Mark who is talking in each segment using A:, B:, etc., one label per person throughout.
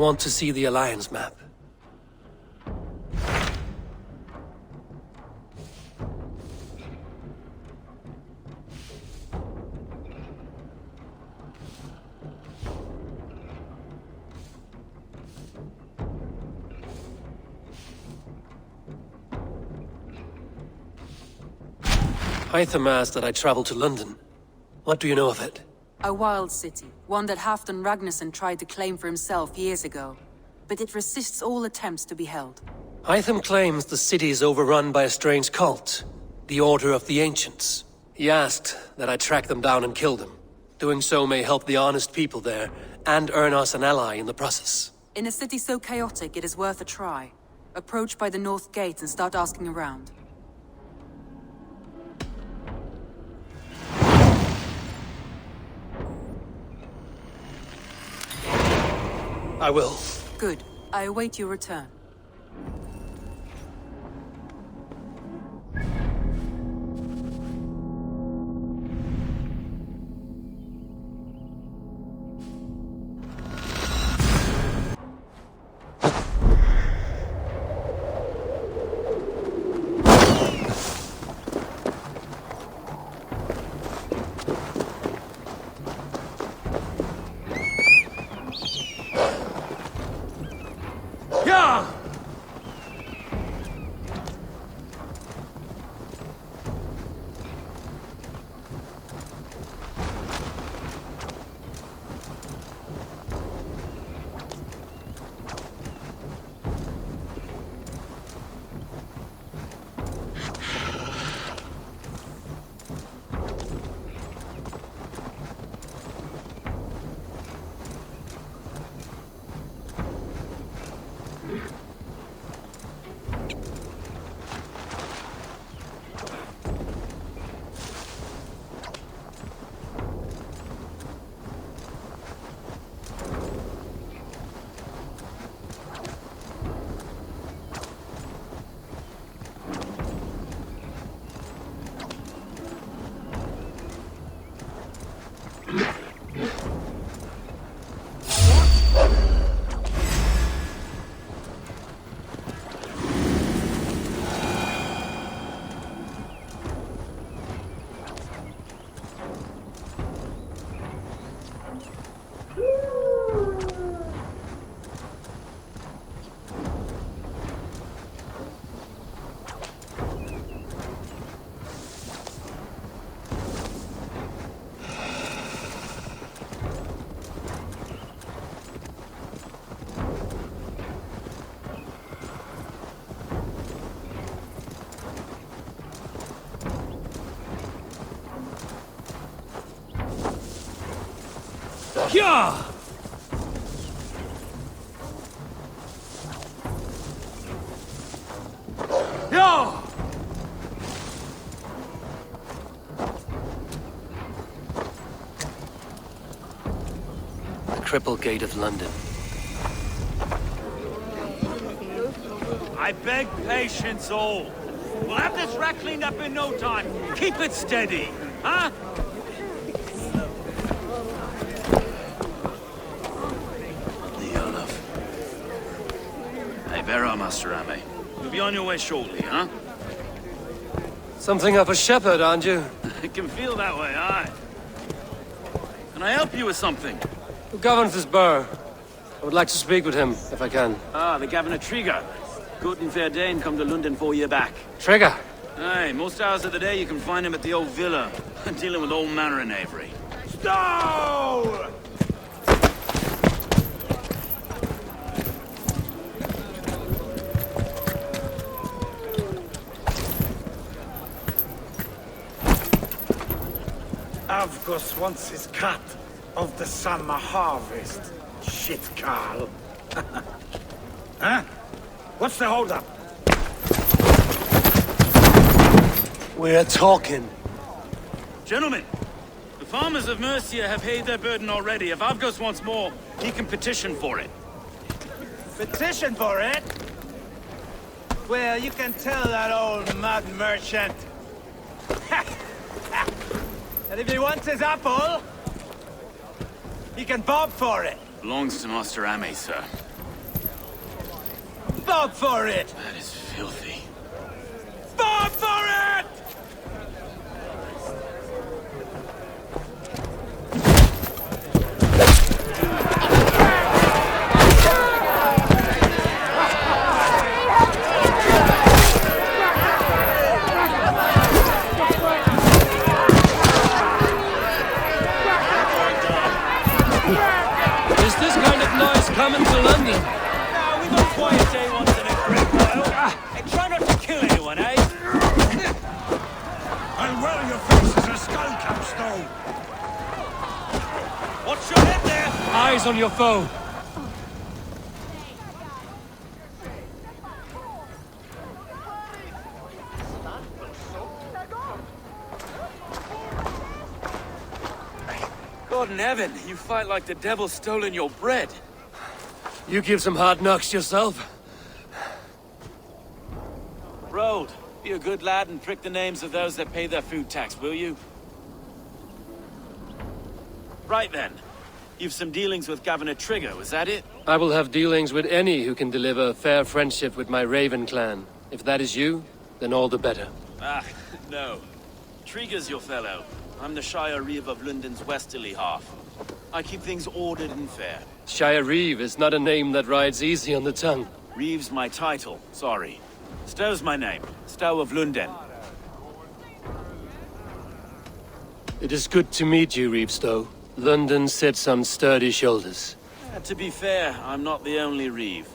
A: want to see the Alliance map. Hytham asked that I travel to London. What do you know of it?
B: A wild city, one that Halfdan Ragnarsson tried to claim for himself years ago. But it resists all attempts to be held.
A: Hytham claims the city is overrun by a strange cult, the Order of the Ancients. He asked that I track them down and kill them. Doing so may help the honest people there, and earn us an ally in the process.
B: In a city so chaotic, it is worth a try. Approach by the North Gate and start asking around.
A: I will.
B: Good. I await your return.
A: Yeah! Yeah! The Cripple Gate of London.
C: I beg patience all. We'll have this rat cleaned up in no time. Keep it steady, huh?
D: Vera, Master Ame. You'll be on your way shortly, huh?
A: Something of a shepherd, aren't you?
D: It can feel that way, aye. Can I help you with something?
A: Who governs this burr? I would like to speak with him, if I can.
D: Ah, the Governor Trigger. Good and fair Dane come to London 4 year back.
A: Trigger?
D: Aye, most hours of the day you can find him at the old villa, dealing with all manner of knavery.
C: Stow! Avgos wants his cut of the summer harvest. Shit, Carl. Huh? What's the holdup?
A: We're talking.
D: Gentlemen, the farmers of Mercia have paid their burden already. If Avgos wants more, he can petition for it.
C: Petition for it? Well, you can tell that old mud merchant. And if he wants his apple, he can bob for it.
D: Belongs to Master Ame, sir.
C: Bob for it!
D: That is filthy.
C: Bob for it!
A: Is this kind of noise coming to London?
C: Now, we've got quiet day once in a great while. And try not to kill anyone, eh?
E: And well, your face is a skull capstone.
C: Watch your head there!
A: Eyes on your foe.
D: God in heaven, you fight like the devil's stolen your bread.
A: You give some hard knocks yourself.
D: Road, be a good lad and prick the names of those that pay their food tax, will you? Right then. You've some dealings with Governor Trigger, was that it?
A: I will have dealings with any who can deliver a fair friendship with my Raven clan. If that is you, then all the better.
D: Ah, no. Trigger's your fellow. I'm the Shire Reeve of London's westerly half. I keep things ordered and fair.
A: Shire Reeve is not a name that rides easy on the tongue.
D: Reeve's my title, sorry. Stow's my name. Stow of London.
A: It is good to meet you, Reevestow. London sits on sturdy shoulders.
D: To be fair, I'm not the only Reeve.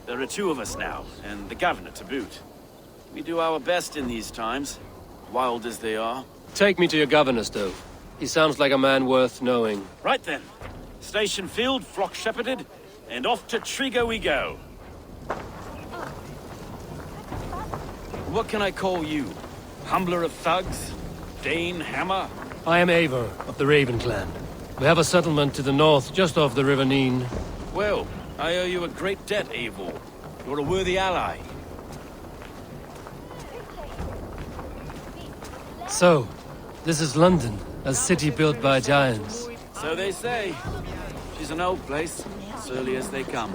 D: There are two of us now, and the governor to boot. We do our best in these times, wild as they are.
A: Take me to your governor, Stow. He sounds like a man worth knowing.
D: Right then. Station filled, flock shepherded, and off to Trigger we go. What can I call you? Humbler of thugs? Dane Hammer?
A: I am Eivor of the Raven clan. We have a settlement to the north, just off the River Neen.
D: Well, I owe you a great debt, Eivor. You're a worthy ally.
A: So, this is London, a city built by giants.
D: So they say. She's an old place, surly as they come.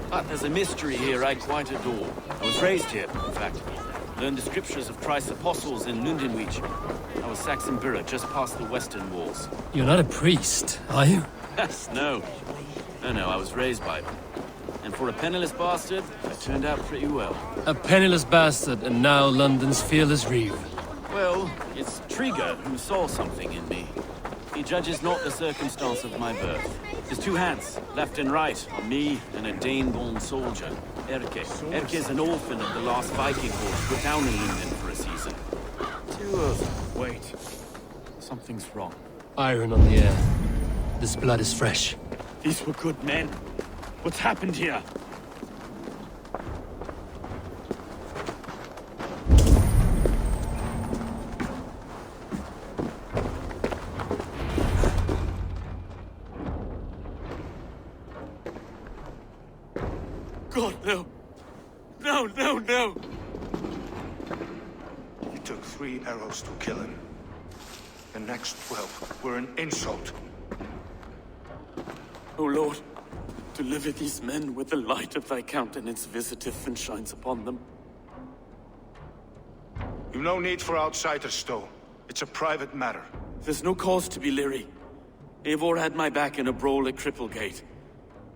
D: But there's a mystery here I quite adore. I was raised here, in fact. Learned the scriptures of Christ's apostles in Lundenweech. I was Saxon Borough, just past the western walls.
A: You're not a priest, are you?
D: Yes, no. No, I was raised by them. And for a penniless bastard, I turned out pretty well.
A: A penniless bastard, and now London's fearless Reeve.
D: Well, it's Trigger who saw something in me. He judges not the circumstance of my birth. His two hands, left and right, on me and a Dane-born soldier, Erke. Erke's an orphan of the last Viking horse put down in London for a season. Two of them. Wait. Something's wrong.
A: Iron on the air. This blood is fresh.
D: These were good men. What's happened here? God, no. No.
E: It took 3 arrows to kill him. The next 12 were an insult.
D: O Lord, deliver these men with the light of thy countenance visiteth and shines upon them.
E: You've no need for outsiders, Stowe. It's a private matter.
D: There's no cause to be leery. Eivor had my back in a brawl at Cripplegate.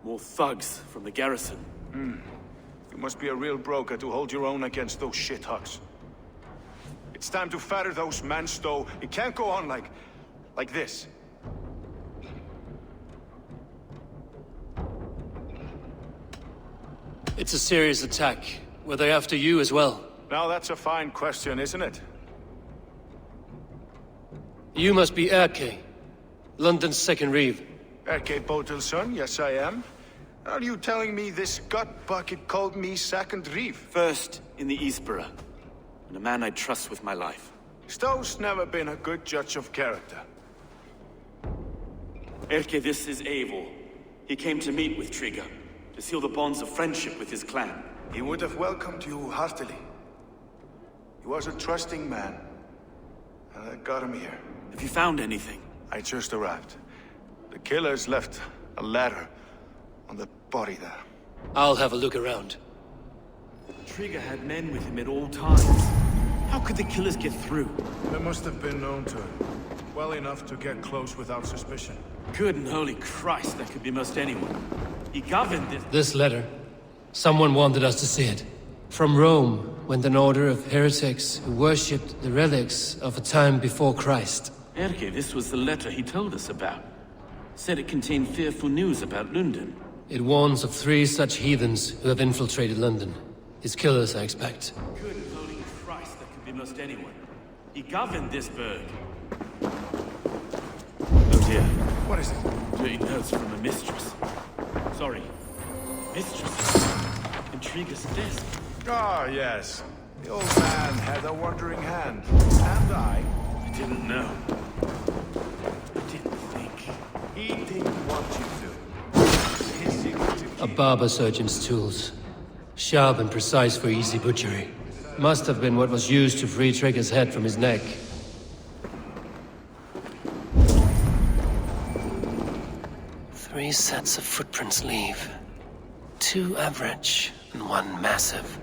D: More thugs from the garrison.
E: You must be a real broker to hold your own against those shithugs. It's time to fetter those men, Stowe. It can't go on like this.
A: It's a serious attack. Were they after you as well?
E: Now that's a fine question, isn't it?
A: You must be Erke, London's second Reeve.
E: Erke Botelson, yes I am. Are you telling me this gut bucket called me second Reeve?
D: First in the Eastborough, and a man I trust with my life.
E: Stowe's never been a good judge of character.
D: Erke, this is Eivor. He came to meet with Trigger, to seal the bonds of friendship with his clan.
E: He would have welcomed you heartily. He was a trusting man, and I got him here.
D: Have you found anything?
E: I just arrived. The killers left a ladder on the body there.
A: I'll have a look around.
D: Trigger had men with him at all times. How could the killers get through?
E: They must have been known to him. Well enough to get close without suspicion.
D: Good and holy Christ, that could be most anyone. He governed this.
A: This letter. Someone wanted us to see it. From Rome went an order of heretics who worshipped the relics of a time before Christ.
D: Erke, this was the letter he told us about. Said it contained fearful news about London.
A: It warns of 3 such heathens who have infiltrated London. His killers, I expect.
D: Good and holy Christ, that could be most anyone. He governed this burg. Oh dear.
E: What is it?
D: Dirty notes from a mistress. Sorry. Mistress. Intrigue's desk.
E: Ah, yes. The old man had a wandering hand. And I
D: didn't know. I didn't think.
E: He didn't want you to. His secret to keep.
A: A barber surgeon's tools. Sharp and precise for easy butchery. Must have been what was used to free Trigger's head from his neck. Three sets of footprints leave. 2 average and 1 massive.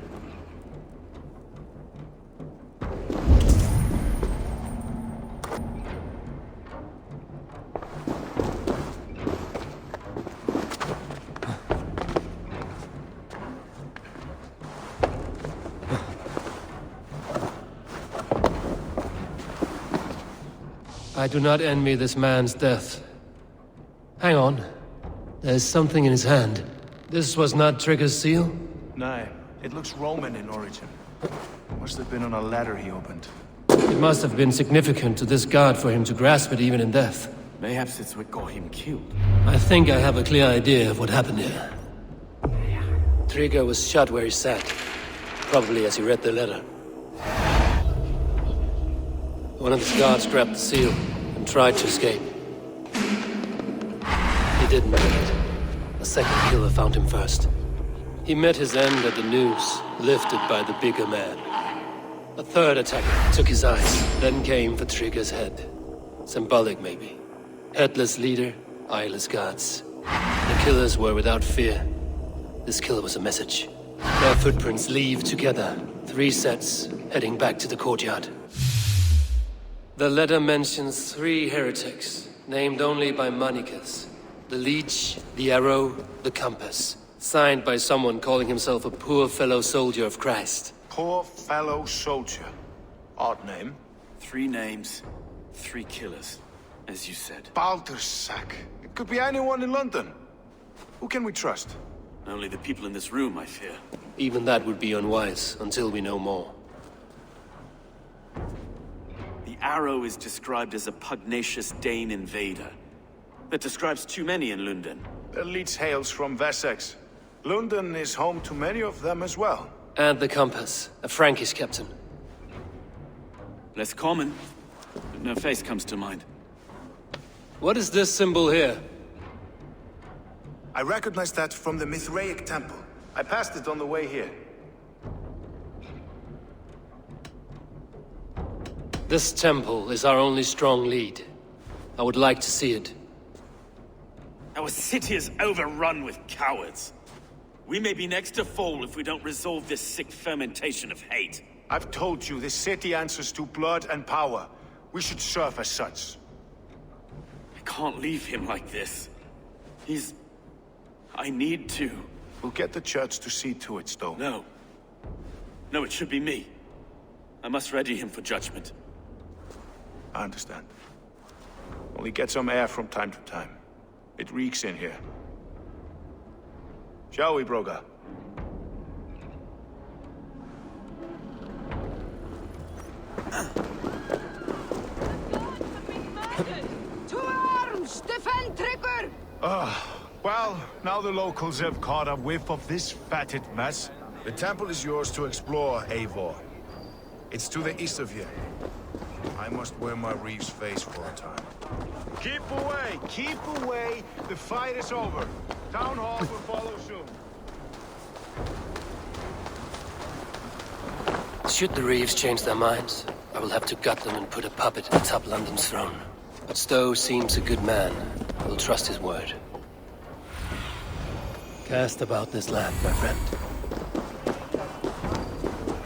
A: I do not envy this man's death. Hang on. There's something in his hand. This was not Trigger's seal?
E: No, it looks Roman in origin. Must have been on a ladder he opened.
A: It must have been significant to this god for him to grasp it even in death.
D: Mayhaps it's what got him killed.
A: I think I have a clear idea of what happened here. Trigger was shot where he sat. Probably as he read the letter. One of his guards grabbed the seal and tried to escape. He didn't make it. A second killer found him first. He met his end at the noose, lifted by the bigger man. A third attacker took his eyes, then came for Trigger's head. Symbolic, maybe. Headless leader, eyeless guards. The killers were without fear. This kill was a message. Their footprints leave together. 3 sets, heading back to the courtyard. The letter mentions 3 heretics, named only by monikers. The leech, the arrow, the compass. Signed by someone calling himself a poor fellow soldier of Christ.
E: Poor fellow soldier. Odd name.
D: 3 names, 3 killers, as you said.
E: Baldersack. It could be anyone in London. Who can we trust?
D: Only the people in this room, I fear.
A: Even that would be unwise, until we know more.
D: The arrow is described as a pugnacious Dane invader. That describes too many in London.
E: The leech hails from Wessex. London is home to many of them as well.
A: And the compass, a Frankish captain.
D: Less common, but no face comes to mind.
A: What is this symbol here?
E: I recognize that from the Mithraic temple. I passed it on the way here.
A: This temple is our only strong lead. I would like to see it.
D: Our city is overrun with cowards. We may be next to fall if we don't resolve this sick fermentation of hate.
E: I've told you, this city answers to blood and power. We should serve as such.
D: I can't leave him like this. I need to.
E: We'll get the church to see to it, Stowe.
D: No. No, it should be me. I must ready him for judgment.
E: I understand. Only get some air from time to time. It reeks in here. Shall we, Broga?
F: To arms! Defend Trigger!
E: Well, now the locals have caught a whiff of this fatted mess. The temple is yours to explore, Eivor. It's to the east of here. I must wear my Reeve's face for a time. Keep away! Keep away! The fight is over. Town hall will follow soon.
A: Should the Reeves change their minds, I will have to gut them and put a puppet atop London's throne. But Stowe seems a good man. I will trust his word. Cast about this land, my friend.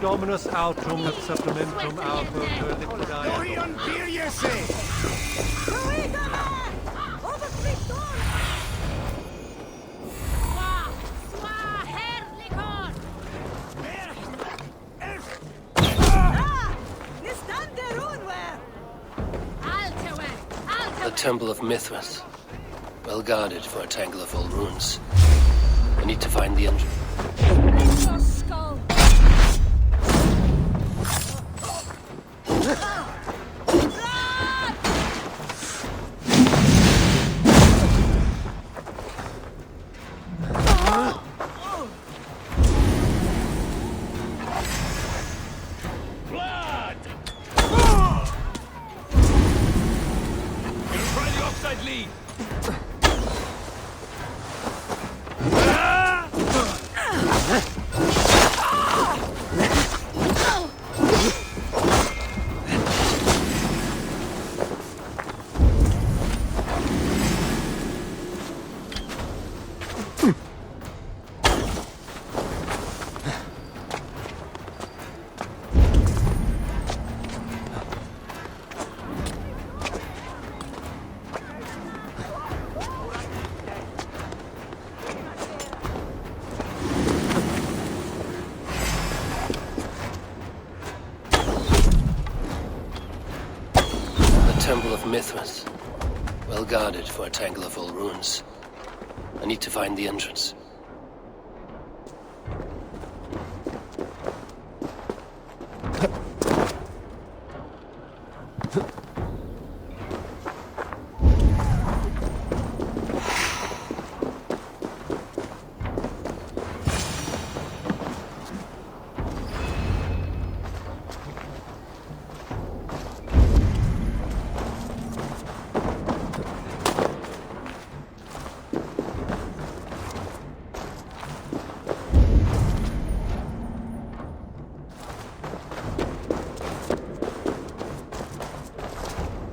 G: Dominus autum et supplementum alpha per liquidae.
A: The Temple of Mithras. Well guarded for a tangle of old ruins. I need to find the entrance. Temple of Mithras. Well guarded for a tangle of old ruins. I need to find the entrance.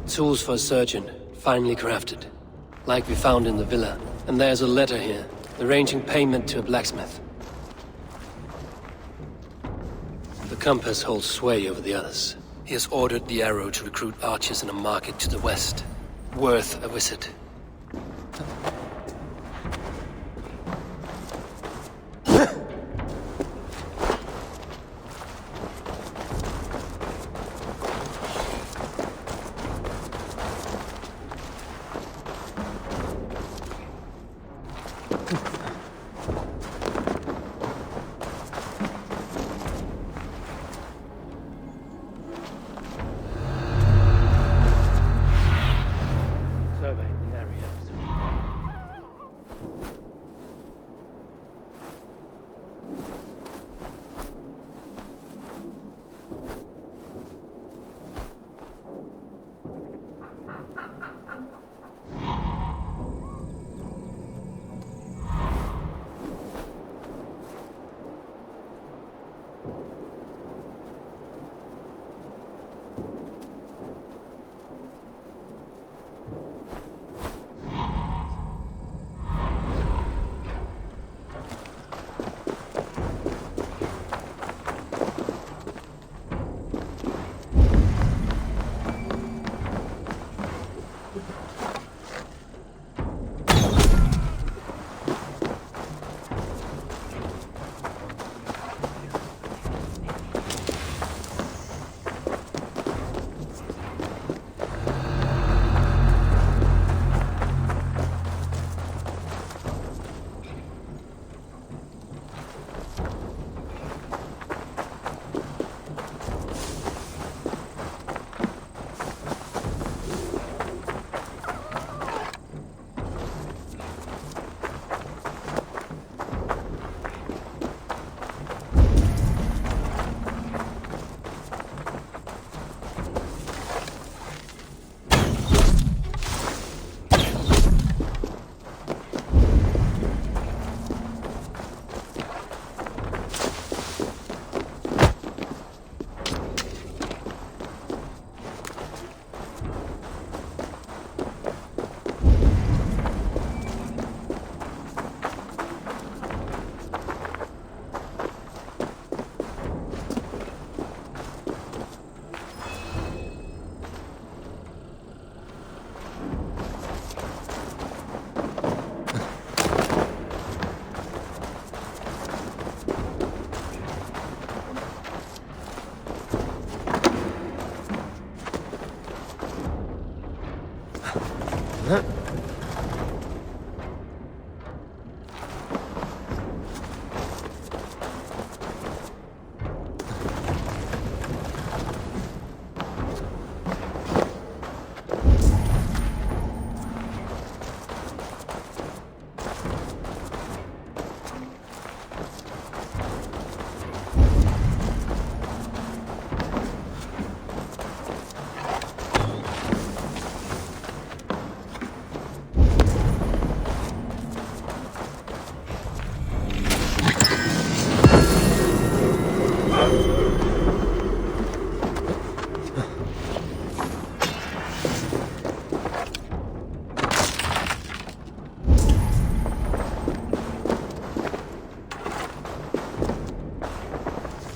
A: Tools for a surgeon, finely crafted. Like we found in the villa. And there's a letter here, arranging payment to a blacksmith. The compass holds sway over the others. He has ordered the arrow to recruit archers in a market to the west. Worth a visit.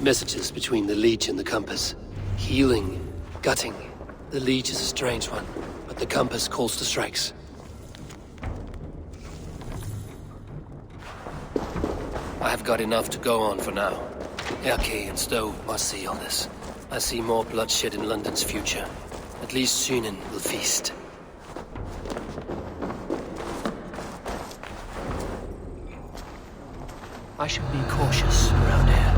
A: Messages between the Leech and the Compass. Healing, gutting. The Leech is a strange one, but the Compass calls to strikes. I've got enough to go on for now. Erke and Stowe must see all this. I see more bloodshed in London's future. At least Synen will feast. I should be cautious around here.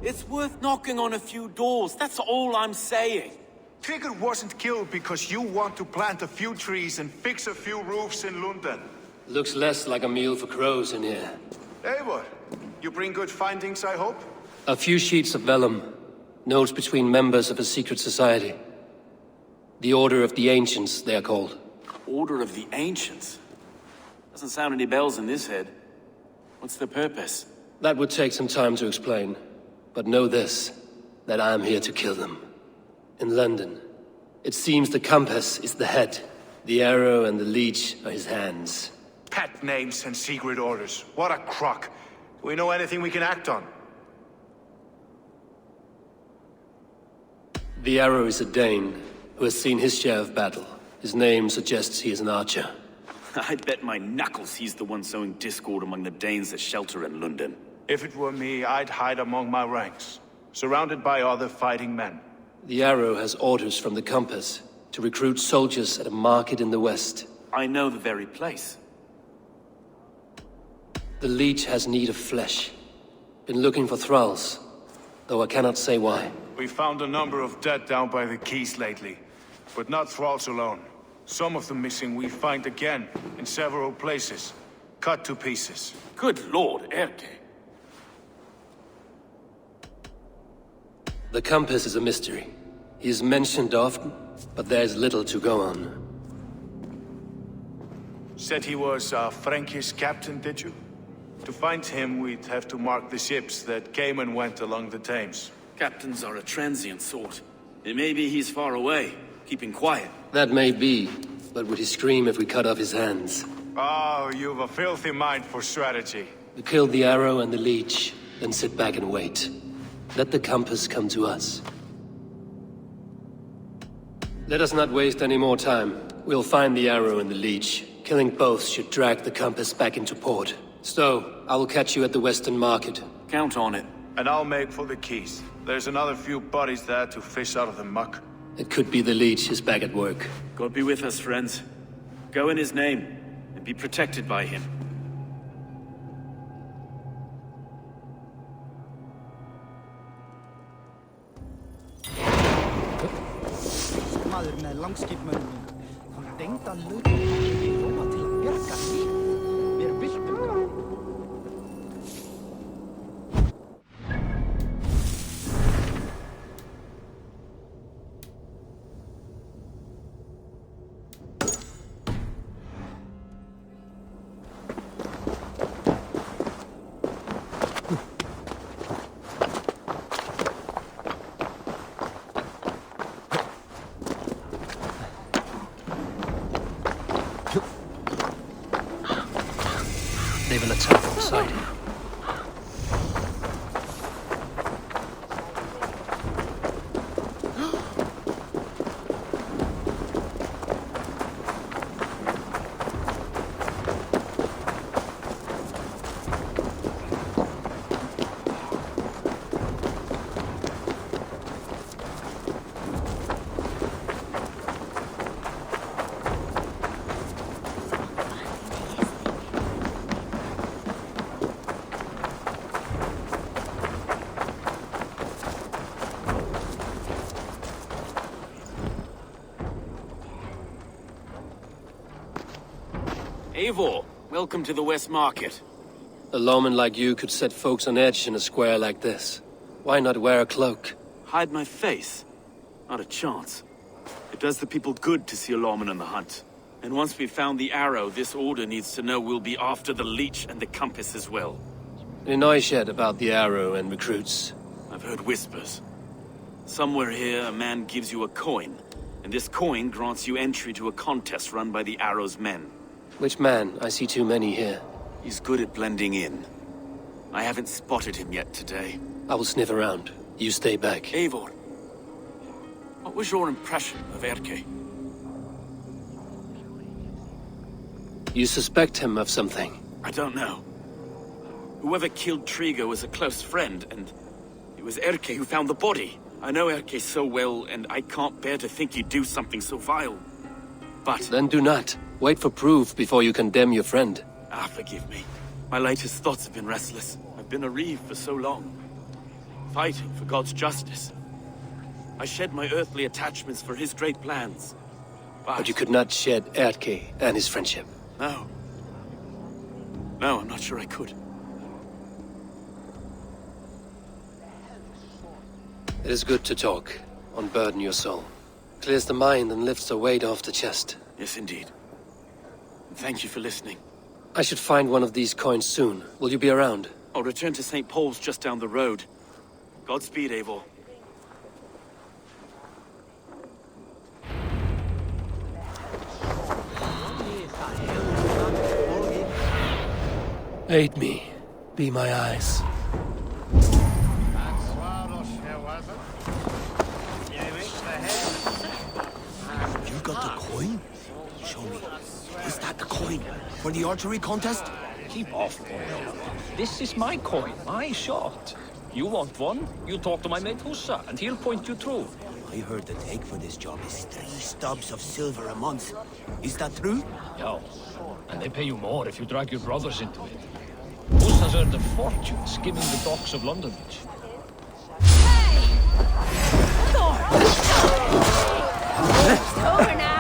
D: It's worth knocking on a few doors, that's all I'm saying.
E: Trigger wasn't killed because you want to plant a few trees and fix a few roofs in London.
A: Looks less like a meal for crows in here.
E: Eivor, you bring good findings, I hope?
A: A few sheets of vellum. Notes between members of a secret society. The Order of the Ancients, they are called.
D: Order of the Ancients? Doesn't sound any bells in this head. What's the purpose?
A: That would take some time to explain. But know this, that I am here to kill them. In London, it seems the Compass is the head. The arrow and the leech are his hands.
E: Pet names and secret orders. What a crock. Do we know anything we can act on?
A: The arrow is a Dane, who has seen his share of battle. His name suggests he is an archer.
D: I'd bet my knuckles he's the one sowing discord among the Danes that shelter in London.
E: If it were me, I'd hide among my ranks, surrounded by other fighting men.
A: The arrow has orders from the Compass to recruit soldiers at a market in the west.
D: I know the very place.
A: The leech has need of flesh. Been looking for thralls, though I cannot say why.
E: We found a number of dead down by the quays lately, but not thralls alone. Some of the missing we find again in several places, cut to pieces.
D: Good lord, Erke.
A: The Compass is a mystery. He is mentioned often, but there is little to go on.
E: Said he was a Frankish captain, did you? To find him, we'd have to mark the ships that came and went along the Thames.
D: Captains are a transient sort. It may be he's far away, keeping quiet.
A: That may be, but would he scream if we cut off his hands?
E: Oh, you've a filthy mind for strategy.
A: We kill the arrow and the leech, then sit back and wait. Let the Compass come to us. Let us not waste any more time. We'll find the arrow and the leech. Killing both should drag the Compass back into port. Stowe, I will catch you at the Western Market.
D: Count on it.
E: And I'll make for the quays. There's another few bodies there to fish out of the muck.
A: It could be the leech is back at work.
D: God be with us, friends. Go in his name, and be protected by him.
H: Maður með langskipmönnum hann dengd að lögðu í Róma til að bjarga líf. Mér viltum gaf.
A: They will attack from side.
D: Eivor, welcome to the West Market.
A: A lawman like you could set folks on edge in a square like this. Why not wear a cloak?
D: Hide my face? Not a chance. It does the people good to see a lawman on the hunt. And once we've found the arrow, this order needs to know we'll be after the leech and the compass as well.
A: Any noise yet about the arrow and recruits?
D: I've heard whispers. Somewhere here, a man gives you a coin, and this coin grants you entry to a contest run by the arrow's men.
A: Which man? I see too many here.
D: He's good at blending in. I haven't spotted him yet today.
A: I will sniff around. You stay back.
D: Eivor, what was your impression of Erke?
A: You suspect him of something?
D: I don't know. Whoever killed Triga was a close friend, and it was Erke who found the body. I know Erke so well, and I can't bear to think he'd do something so vile. But...
A: Then do not. Wait for proof before you condemn your friend.
D: Ah, forgive me. My latest thoughts have been restless. I've been a reeve for so long. Fighting for God's justice. I shed my earthly attachments for his great plans.
A: But you could not shed Erke and his friendship.
D: No. No, I'm not sure I could.
A: It is good to talk. Unburden your soul. Clears the mind and lifts the weight off the chest.
D: Yes, indeed. Thank you for listening.
A: I should find one of these coins soon. Will you be around?
D: I'll return to St. Paul's just down the road. Godspeed, Eivor.
A: Aid me. Be my eyes.
I: You got the coin? Show me. Is that the coin for the archery contest?
J: Keep off, boy. This is my coin, my shot. You want one? You talk to my mate Hussa, and he'll point you through.
I: I heard the take for this job is 3 stubs of silver a month. Is that true?
J: Yeah, and they pay you more if you drag your brothers into it. Hussa's earned a fortune skimming the docks of London Beach.
F: It's over now.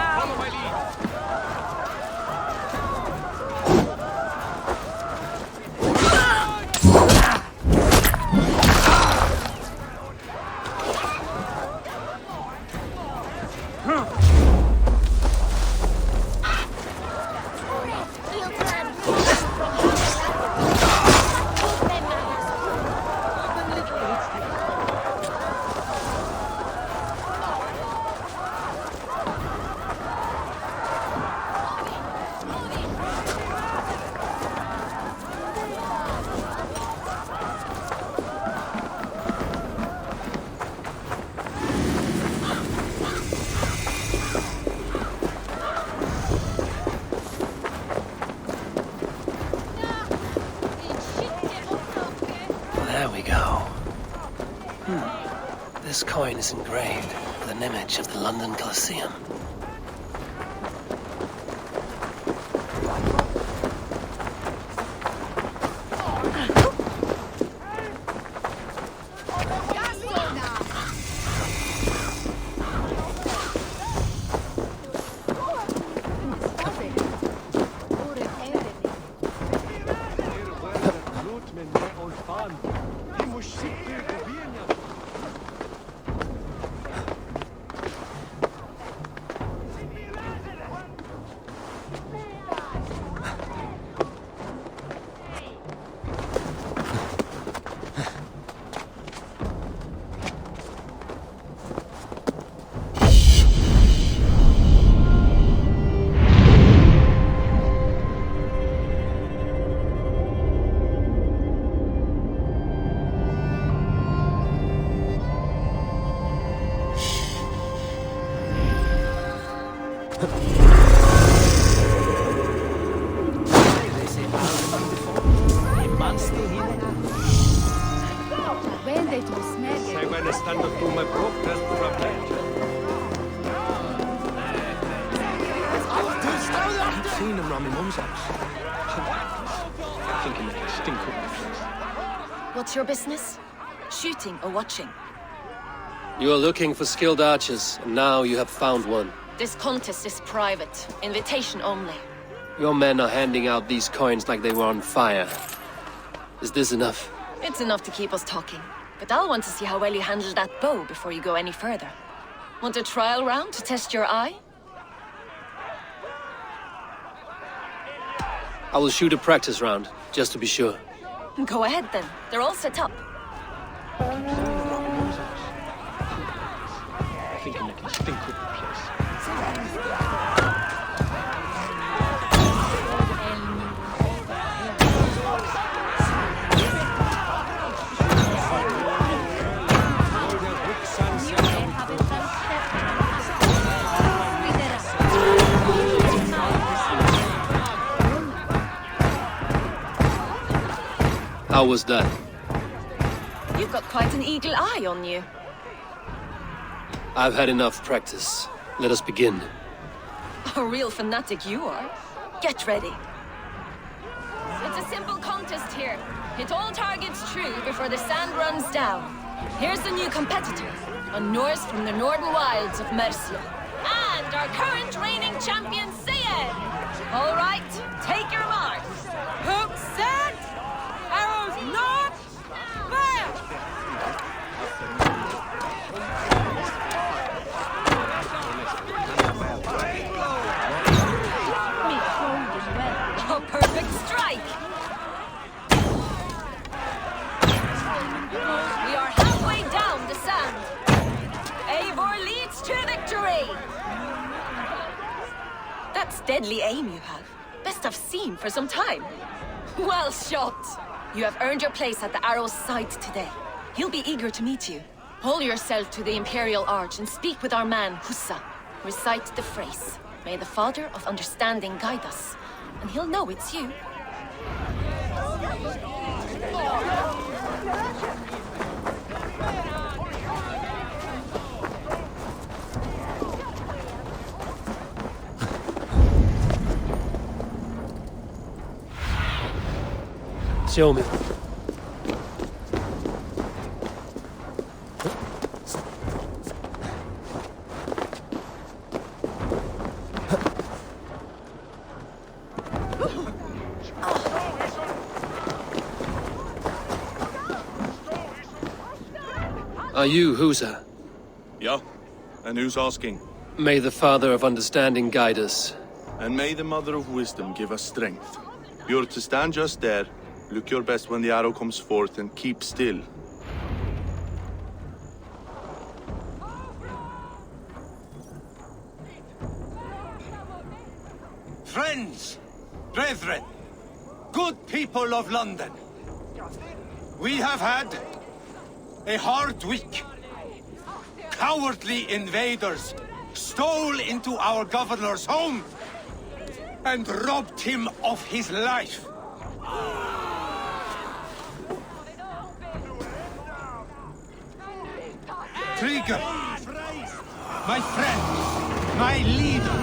A: There we go. This coin is engraved with an image of the London Colosseum.
K: What's your business? Shooting or watching?
A: You are looking for skilled archers, and now you have found one.
K: This contest is private. Invitation only.
A: Your men are handing out these coins like they were on fire. Is this enough?
K: It's enough to keep us talking. But I'll want to see how well you handle that bow before you go any further. Want a trial round to test your eye?
A: I will shoot a practice round, just to be sure.
K: Go ahead then. They're all set up.
J: Thinking I can stink up the place.
A: How was that?
K: You've got quite an eagle eye on you.
A: I've had enough practice. Let us begin.
K: A real fanatic you are. Get ready. It's a simple contest here. Hit all targets true before the sand runs down. Here's the new competitor, a Norse from the northern wilds of Mercia. And our current reigning champion, Sion. All right, take your marks. Hook set! Arrows not! Fire! A perfect strike! We are halfway down the sand. Eivor leads to victory! That's deadly aim you have. Best I've seen for some time. Well shot! You have earned your place at the arrow's side today. He'll be eager to meet you. Pull yourself to the Imperial Arch and speak with our man, Hussa. Recite the phrase, "May the Father of Understanding guide us," and he'll know it's you.
A: Show me. Are you Husa?
L: Yeah, and who's asking?
A: May the Father of Understanding guide us.
L: And may the Mother of Wisdom give us strength. You're to stand just there, look your best when the arrow comes forth, and keep still.
C: Friends, brethren, good people of London, we have had a hard week. Cowardly invaders stole into our governor's home and robbed him of his life. Trigger, my friend, my leader,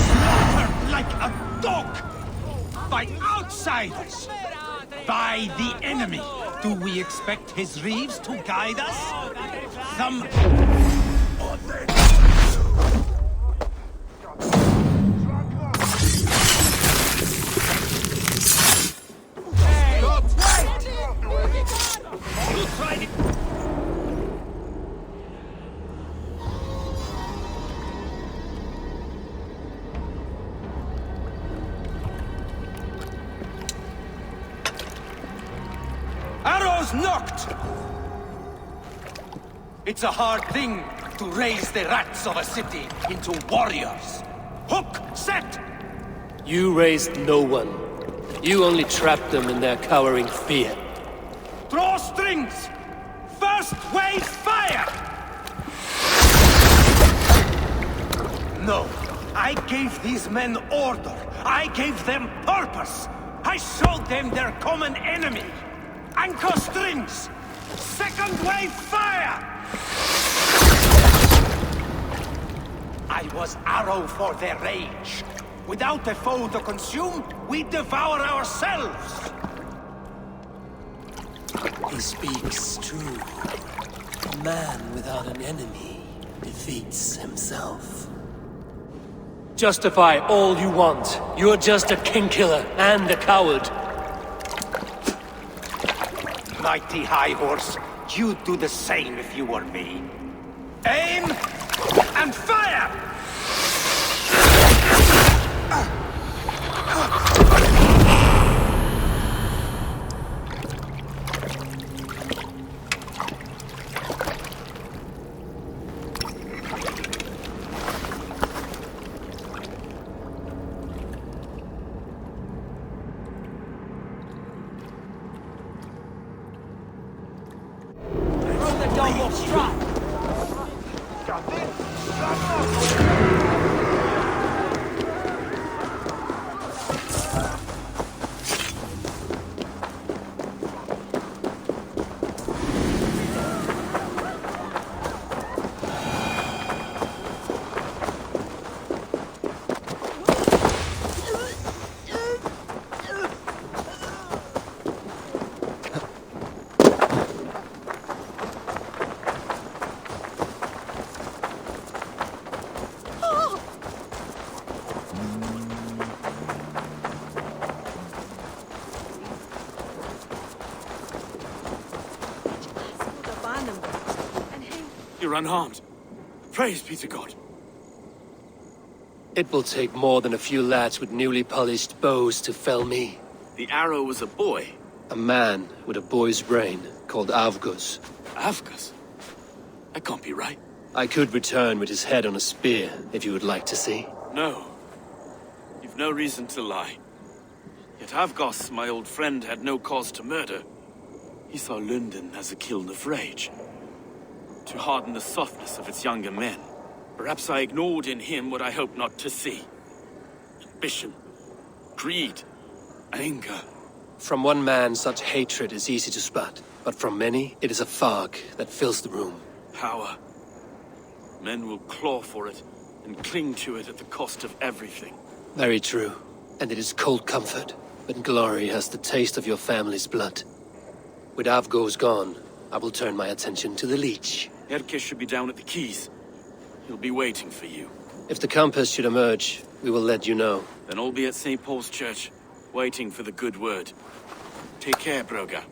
C: slaughtered like a dog by outsiders, by the enemy. Do we expect his reeves to guide us? Some... Arrows knocked! It's a hard thing to raise the rats of a city into warriors. Hook, set!
A: You raised no one. You only trapped them in their cowering fear.
C: Draw strings! First wave fire! No, I gave these men order. I gave them purpose. I showed them their common enemy. Anchor strings! Second wave fire! I was arrow for their rage. Without a foe to consume, we devour ourselves!
A: He speaks true. A man without an enemy defeats himself. Justify all you want. You're just a king-killer and a coward.
C: Mighty High Horse, you'd do the same if you were me. Aim and fire!
D: You're unharmed. Praise be to God.
A: It will take more than a few lads with newly polished bows to fell me.
D: The arrow was a boy.
A: A man with a boy's brain called Avgus.
D: Avgus? That can't be right.
A: I could return with his head on a spear, if you would like to see.
D: No. You've no reason to lie. Yet Avgus, my old friend, had no cause to murder. He saw London as a kiln of rage, to harden the softness of its younger men. Perhaps I ignored in him what I hoped not to see. Ambition, greed, anger.
A: From one man, such hatred is easy to spot, but from many, it is a fog that fills the room.
D: Power. Men will claw for it and cling to it at the cost of everything.
A: Very true. And it is cold comfort, but glory has the taste of your family's blood. With Avgo's gone, I will turn my attention to the Leech.
D: Erke should be down at the quays. He'll be waiting for you.
A: If the compass should emerge, we will let you know.
D: Then I'll be at St. Paul's Church, waiting for the good word. Take care, Broga.